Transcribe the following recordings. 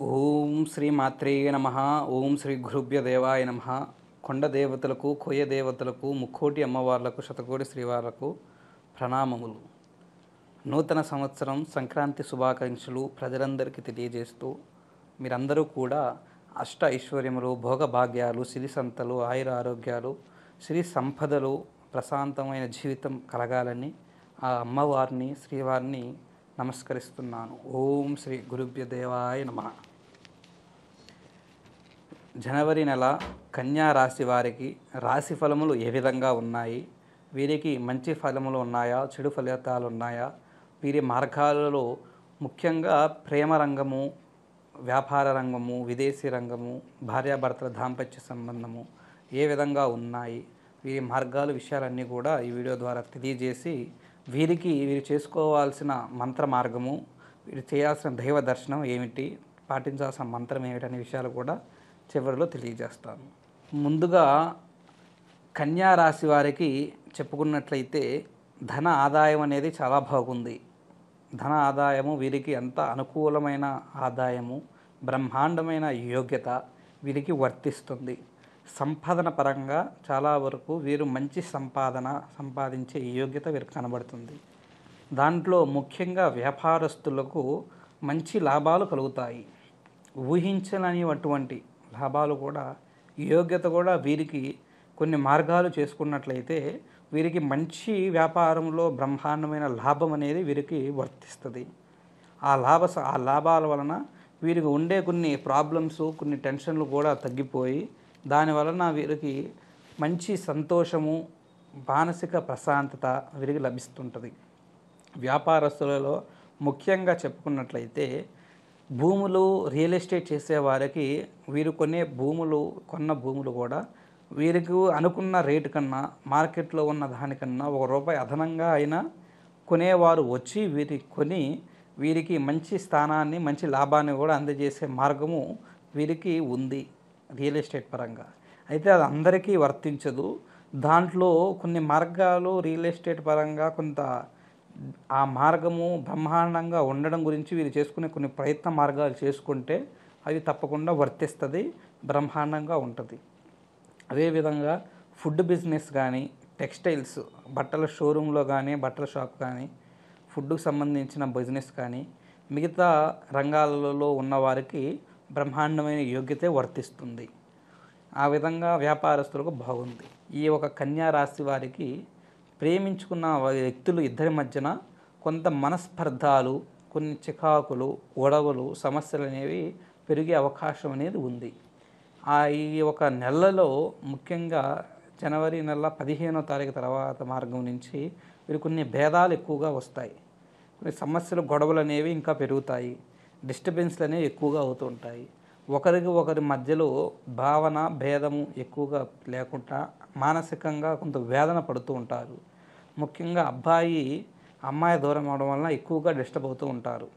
ఓం శ్రీ మాత్రే నమ. ఓం శ్రీ గురుభ్య దేవాయ నమ. కొండ దేవతలకు, కొయ్య దేవతలకు, ముక్కోటి అమ్మవార్లకు, శతకోటి శ్రీవార్లకు ప్రణామములు. నూతన సంవత్సరం సంక్రాంతి శుభాకాంక్షలు ప్రజలందరికీ తెలియజేస్తూ మీరందరూ కూడా అష్ట ఐశ్వర్యములు, భోగభాగ్యాలు, సిరి సంతలు, ఆయుర ఆరోగ్యాలు, సిరి సంపదలు, ప్రశాంతమైన జీవితం కలగాలని ఆ అమ్మవారిని, శ్రీవారిని నమస్కరిస్తున్నాను. ఓం శ్రీ గురుభ్య దేవాయ నమ. జనవరి నెల కన్యా రాశి వారికి రాశి ఫలములు ఏ విధంగా ఉన్నాయి? వీరికి మంచి ఫలములు ఉన్నాయా, చెడు ఫలితాలు ఉన్నాయా? వీరి మార్గాలలో ముఖ్యంగా ప్రేమ రంగము, వ్యాపార రంగము, విదేశీ రంగము, భార్యాభర్తల దాంపత్య సంబంధము ఏ విధంగా ఉన్నాయి? వీరి మార్గాల విషయాలన్నీ కూడా ఈ వీడియో ద్వారా తెలియజేసి వీరు చేసుకోవాల్సిన మంత్ర మార్గము, వీరు చేయాల్సిన దైవ దర్శనం ఏమిటి, పాటించాల్సిన మంత్రం ఏమిటి అనే విషయాలు కూడా చివరిలో తెలియజేస్తాను. ముందుగా కన్యా రాశి వారికి చెప్పుకున్నట్లయితే ధన ఆదాయం అనేది చాలా బాగుంది. ధన ఆదాయము వీరికి ఎంత అనుకూలమైన ఆదాయము, బ్రహ్మాండమైన యోగ్యత వీరికి వర్తిస్తుంది. సంపాదన పరంగా చాలా వరకు వీరు మంచి సంపాదించే యోగ్యత వీరికి కనబడుతుంది. దాంట్లో ముఖ్యంగా వ్యాపారస్తులకు మంచి లాభాలు కలుగుతాయి. ఊహించలేనిటువంటి లాభాలు కూడా, యోగ్యత కూడా వీరికి కొన్ని మార్గాలు చేసుకున్నట్లయితే వీరికి మంచి వ్యాపారంలో బ్రహ్మాండమైన లాభం అనేది వీరికి వర్తిస్తుంది. ఆ లాభాల వలన వీరికి ఉండే కొన్ని ప్రాబ్లమ్స్, కొన్ని టెన్షన్లు కూడా తగ్గిపోయి దాని వలన వీరికి మంచి సంతోషము, మానసిక ప్రశాంతత వీరికి లభిస్తుంటుంది. వ్యాపారస్తులలో ముఖ్యంగా చెప్పుకున్నట్లయితే భూములు, రియల్ ఎస్టేట్ చేసేవారికి వీరు కొన్న భూములు కూడా వీరికి అనుకున్న రేటు కన్నా, మార్కెట్లో ఉన్న దానికన్నా ₹1 అదనంగా అయినా కొనేవారు వచ్చి వీరికి మంచి స్థానాన్ని, మంచి లాభాన్ని కూడా అందజేసే మార్గము వీరికి ఉంది రియల్ ఎస్టేట్ పరంగా. అయితే అది అందరికీ వర్తించదు. దాంట్లో కొన్ని మార్గాలు రియల్ ఎస్టేట్ పరంగా కొంత ఆ మార్గము బ్రహ్మాండంగా ఉండడం గురించి వీరు చేసుకునే కొన్ని ప్రయత్న మార్గాలు చేసుకుంటే అవి తప్పకుండా వర్తిస్తుంది, బ్రహ్మాండంగా ఉంటుంది. అదేవిధంగా ఫుడ్ బిజినెస్ కానీ, టెక్స్టైల్స్, బట్టల షోరూంలో కానీ, బట్టల షాప్ కానీ, ఫుడ్కు సంబంధించిన బిజినెస్ కానీ, మిగతా రంగాలలో ఉన్నవారికి బ్రహ్మాండమైన యోగ్యతే వర్తిస్తుంది. ఆ విధంగా వ్యాపారస్తులకు బాగుంది. ఈ ఒక కన్యా రాశి వారికి ప్రేమించుకున్న వ్యక్తులు ఇద్దరి మధ్యన కొంత మనస్పర్ధాలు, కొన్ని చికాకులు, గొడవలు, సమస్యలు అనేవి పెరిగే అవకాశం అనేది ఉంది. ఈ ఒక నెలలో ముఖ్యంగా జనవరి నెల 15వ తారీఖు తర్వాత మార్గం నుంచి వీరు కొన్ని భేదాలు ఎక్కువగా వస్తాయి. కొన్ని సమస్యలు, గొడవలు అనేవి ఇంకా పెరుగుతాయి. డిస్టర్బెన్స్లు అనేవి ఎక్కువగా అవుతూ ఉంటాయి. ఒకరి మధ్యలో భావన భేదము ఎక్కువగా లేకుండా మానసికంగా కొంత వేదన పడుతూ ఉంటారు. ముఖ్యంగా అమ్మాయి దూరం అవడం వలన ఎక్కువగా డిస్టర్బ్ అవుతూ ఉంటారు,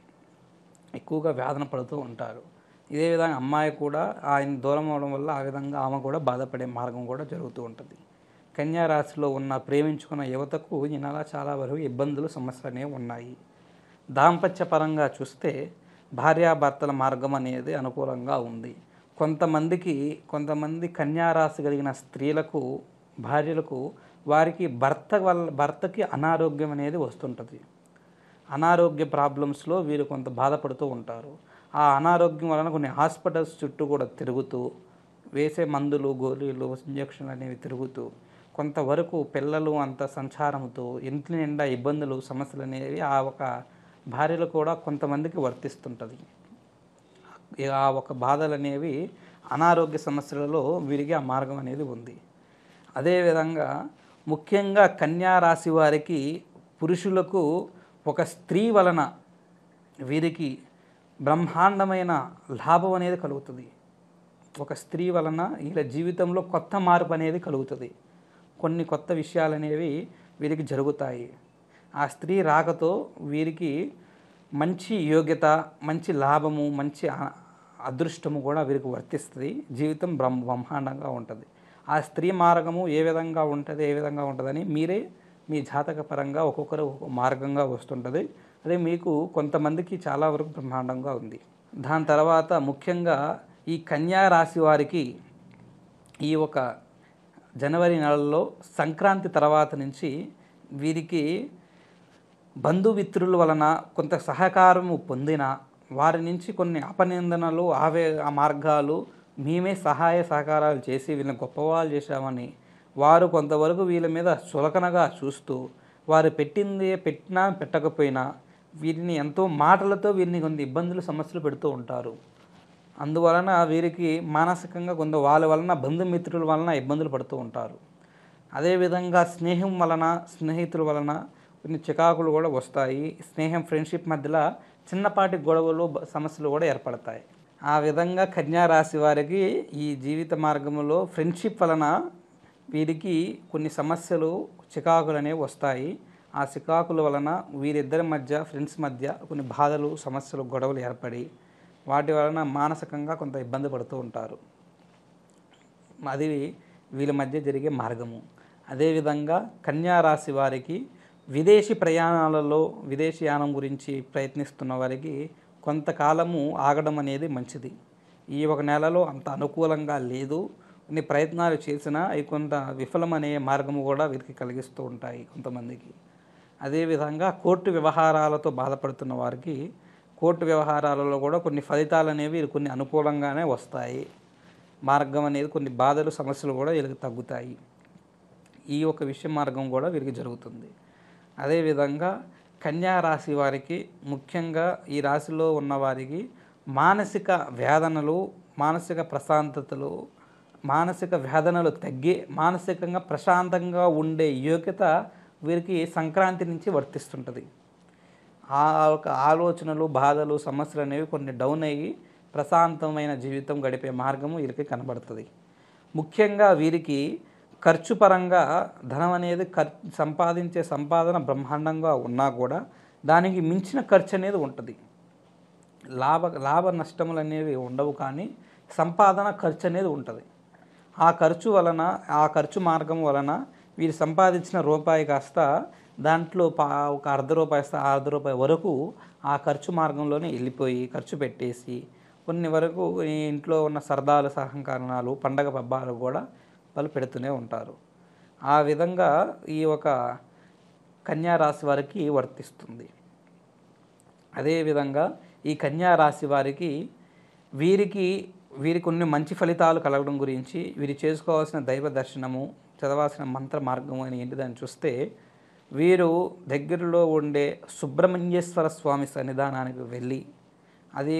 ఎక్కువగా వేదన పడుతూ ఉంటారు. ఇదే విధంగా అమ్మాయి కూడా ఆయన దూరం అవడం వల్ల ఆ విధంగా ఆమె కూడా బాధపడే మార్గం కూడా జరుగుతూ ఉంటుంది. కన్యా రాశిలో ప్రేమించుకున్న యువతకు ఈ నెల చాలా వరకు ఇబ్బందులు, సమస్యలు అనేవి ఉన్నాయి. దాంపత్య పరంగా చూస్తే భార్యాభర్తల మార్గం అనేది అనుకూలంగా ఉంది. కొంతమంది కన్యారాశి కలిగిన స్త్రీలకు, భార్యలకు వారికి భర్తకి అనారోగ్యం అనేది వస్తుంటుంది. అనారోగ్య ప్రాబ్లమ్స్లో వీరు కొంత బాధపడుతూ ఉంటారు. ఆ అనారోగ్యం వలన కొన్ని హాస్పిటల్స్ చుట్టూ కూడా తిరుగుతూ, వేసే మందులు, గోళీలు, ఇంజక్షన్లు అనేవి తిరుగుతూ కొంతవరకు పిల్లలు అంత సంచారంతో ఇంటి నిండా ఇబ్బందులు, సమస్యలు అనేవి ఆ ఒక భార్యలు కూడా కొంతమందికి వర్తిస్తుంటుంది. ఆ ఒక బాధలు అనేవి అనారోగ్య సమస్యలలో వీరికి ఆ మార్గం అనేది ఉంది. అదేవిధంగా ముఖ్యంగా కన్యా రాశి వారికి పురుషులకు ఒక స్త్రీ వలన వీరికి బ్రహ్మాండమైన లాభం అనేది కలుగుతుంది. ఒక స్త్రీ వలన వీళ్ళ జీవితంలో కొత్త మార్పు అనేది కలుగుతుంది. కొన్ని కొత్త విషయాలు అనేవి వీరికి జరుగుతాయి. ఆ స్త్రీ రాకతో వీరికి మంచి యోగ్యత, మంచి లాభము, మంచి అదృష్టము కూడా వీరికి వర్తిస్తుంది. జీవితం బ్రహ్మాండంగా ఉంటుంది. ఆ స్త్రీ మార్గము ఏ విధంగా ఉంటుందని మీరే మీ జాతక పరంగా ఒక్కొక్కరు ఒక్కొక్క మార్గంగా వస్తుంటుంది. అదే మీకు కొంతమందికి చాలా వరకు బ్రహ్మాండంగా ఉంది. దాని తర్వాత ముఖ్యంగా ఈ కన్యా రాశి వారికి ఈ ఒక జనవరి నెలలో సంక్రాంతి తర్వాత నుంచి వీరికి బంధుమిత్రుల వలన కొంత సహకారము పొందిన వారి నుంచి కొన్ని అపనిందనలు ఆ మార్గాలు మేమే సహాయ సహకారాలు చేసి వీళ్ళని గొప్పవాళ్ళు చేశామని వారు కొంతవరకు వీళ్ళ మీద చులకనగా చూస్తూ వారు పెట్టినా పెట్టకపోయినా వీరిని ఎంతో మాటలతో వీరిని కొన్ని ఇబ్బందులు సమస్యలు పెడుతూ ఉంటారు. అందువలన వీరికి మానసికంగా కొంత వాళ్ళ వలన బంధుమిత్రుల వలన ఇబ్బందులు పడుతూ ఉంటారు. అదేవిధంగా స్నేహం వలన స్నేహితుల వలన కొన్ని చికాకులు కూడా వస్తాయి. స్నేహం ఫ్రెండ్షిప్ మధ్యలో చిన్నపాటి గొడవలు సమస్యలు కూడా ఏర్పడతాయి. ఆ విధంగా కన్యా రాశి వారికి ఈ జీవిత మార్గంలో ఫ్రెండ్షిప్ వలన వీరికి కొన్ని సమస్యలు చికాకులు అనేవి వస్తాయి. ఆ చికాకుల వలన వీరిద్దరి మధ్య ఫ్రెండ్స్ మధ్య కొన్ని బాధలు సమస్యలు గొడవలు ఏర్పడి వాటి వలన మానసికంగా కొంత ఇబ్బంది పడుతూ ఉంటారు. అది వీళ్ళ మధ్య జరిగే మార్గము. అదేవిధంగా కన్యా రాశి వారికి విదేశీ ప్రయాణాలలో విదేశీయానం గురించి ప్రయత్నిస్తున్న వారికి కొంతకాలము ఆగడం అనేది మంచిది. ఈ ఒక నెలలో అంత అనుకూలంగా లేదు. కొన్ని ప్రయత్నాలు చేసినా అవి కొంత విఫలమనే మార్గము కూడా వీరికి కలిగిస్తూ ఉంటాయి కొంతమందికి. అదేవిధంగా కోర్టు వ్యవహారాలతో బాధపడుతున్న వారికి కోర్టు వ్యవహారాలలో కూడా కొన్ని ఫలితాలు అనేవి కొన్ని అనుకూలంగానే వస్తాయి. మార్గం అనేది కొన్ని బాధలు సమస్యలు కూడా వీళ్ళకి తగ్గుతాయి. ఈ ఒక విషయ మార్గం కూడా వీరికి జరుగుతుంది. అదేవిధంగా కన్యా రాశి వారికి ముఖ్యంగా ఈ రాశిలో ఉన్నవారికి మానసిక వేదనలు మానసిక ప్రశాంతతలు మానసిక వేదనలు తగ్గి మానసికంగా ప్రశాంతంగా ఉండే యోగ్యత వీరికి సంక్రాంతి నుంచి వర్తిస్తుంటుంది. ఆ ఒక ఆలోచనలు బాధలు సమస్యలు అనేవి కొన్ని డౌన్ అయ్యి ప్రశాంతమైన జీవితం గడిపే మార్గము వీరికి కనబడుతుంది. ముఖ్యంగా వీరికి ఖర్చు పరంగా ధనం అనేది సంపాదించే సంపాదన బ్రహ్మాండంగా ఉన్నా కూడా దానికి మించిన ఖర్చు అనేది ఉంటుంది. లాభ నష్టములు అనేవి ఉండవు, కానీ సంపాదన ఖర్చు అనేది ఉంటుంది. ఆ ఖర్చు మార్గం వలన వీరు సంపాదించిన రూపాయి కాస్త దాంట్లో ఒక ₹1.5 వరకు ఆ ఖర్చు మార్గంలోనే వెళ్ళిపోయి ఖర్చు పెట్టేసి కొన్ని వరకు ఇంట్లో ఉన్న సరదాలు సహకారణాలు పండగ పబ్బాలు కూడా వాళ్ళు పెడుతూనే ఉంటారు. ఆ విధంగా ఈ ఒక కన్యా రాశి వారికి వర్తిస్తుంది. అదేవిధంగా ఈ కన్యా రాశి వారికి వీరికి కొన్ని మంచి ఫలితాలు కలగడం గురించి వీరు చేసుకోవాల్సిన దైవ దర్శనము చదవాల్సిన మంత్ర మార్గము అని ఏంటిదని చూస్తే వీరు దగ్గరలో ఉండే సుబ్రహ్మణ్యేశ్వర స్వామి సన్నిధానానికి వెళ్ళి అది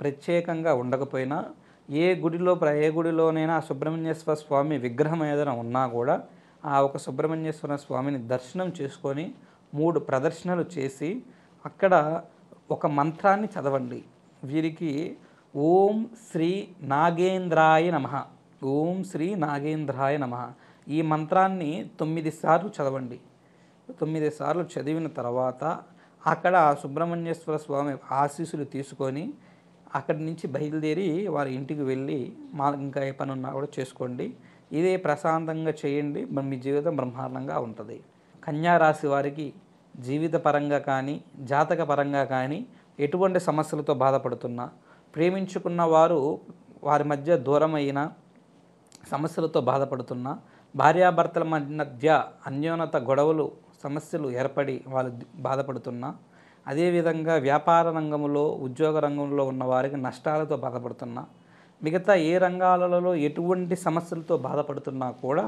ప్రత్యేకంగా ఉండకపోయినా ఏ గుడిలోనైనా సుబ్రహ్మణ్యేశ్వర స్వామి విగ్రహం ఏదైనా ఉన్నా కూడా ఆ ఒక సుబ్రహ్మణ్యేశ్వర స్వామిని దర్శనం చేసుకొని 3 ప్రదర్శనలు చేసి అక్కడ ఒక మంత్రాన్ని చదవండి. వీరికి ఓం శ్రీ నాగేంద్రాయ నమః, ఓం శ్రీ నాగేంద్రాయ నమః ఈ మంత్రాన్ని 9 సార్లు చదవండి. 9 సార్లు చదివిన తర్వాత అక్కడ ఆ సుబ్రహ్మణ్యేశ్వర స్వామి ఆశీస్సులు తీసుకొని అక్కడి నుంచి బయలుదేరి వారి ఇంటికి వెళ్ళి ఇంకా ఏ పని ఉన్నా కూడా చేసుకోండి. ఇదే ప్రశాంతంగా చేయండి, మీ జీవితం బ్రహ్మాండంగా ఉంటుంది. కన్యా రాశి వారికి జీవిత పరంగా కానీ జాతక పరంగా కానీ ఎటువంటి సమస్యలతో బాధపడుతున్నా, ప్రేమించుకున్న వారి మధ్య దూరమైన సమస్యలతో బాధపడుతున్నా, భార్యాభర్తల మధ్య అన్యోన్యత గొడవలు సమస్యలు ఏర్పడి వాళ్ళు బాధపడుతున్నా, అదేవిధంగా వ్యాపార రంగంలో ఉద్యోగ రంగంలో ఉన్న వారికి నష్టాలతో బాధపడుతున్నా, మిగతా ఏ రంగాలలో ఎటువంటి సమస్యలతో బాధపడుతున్నా కూడా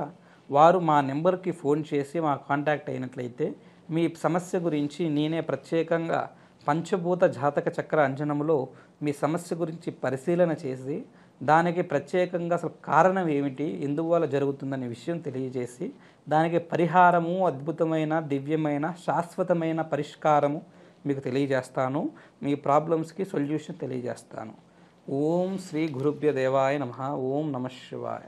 వారు మా నెంబర్కి ఫోన్ చేసి మా కాంటాక్ట్ అయినట్లయితే మీ సమస్య గురించి నేనే ప్రత్యేకంగా పంచభూత జాతక చక్ర అంజనములో మీ సమస్య గురించి పరిశీలన చేసి దానికి ప్రత్యేకంగా అసలు కారణం ఏమిటి, ఎందువల్ల జరుగుతుందనే విషయం తెలియజేసి దానికి పరిహారము అద్భుతమైన దివ్యమైన శాశ్వతమైన పరిష్కారము మీకు తెలియజేస్తాను. మీ ప్రాబ్లమ్స్కి సొల్యూషన్ తెలియజేస్తాను. ఓం శ్రీ గురుభ్య దేవాయ నమః. ఓం నమః శివాయ.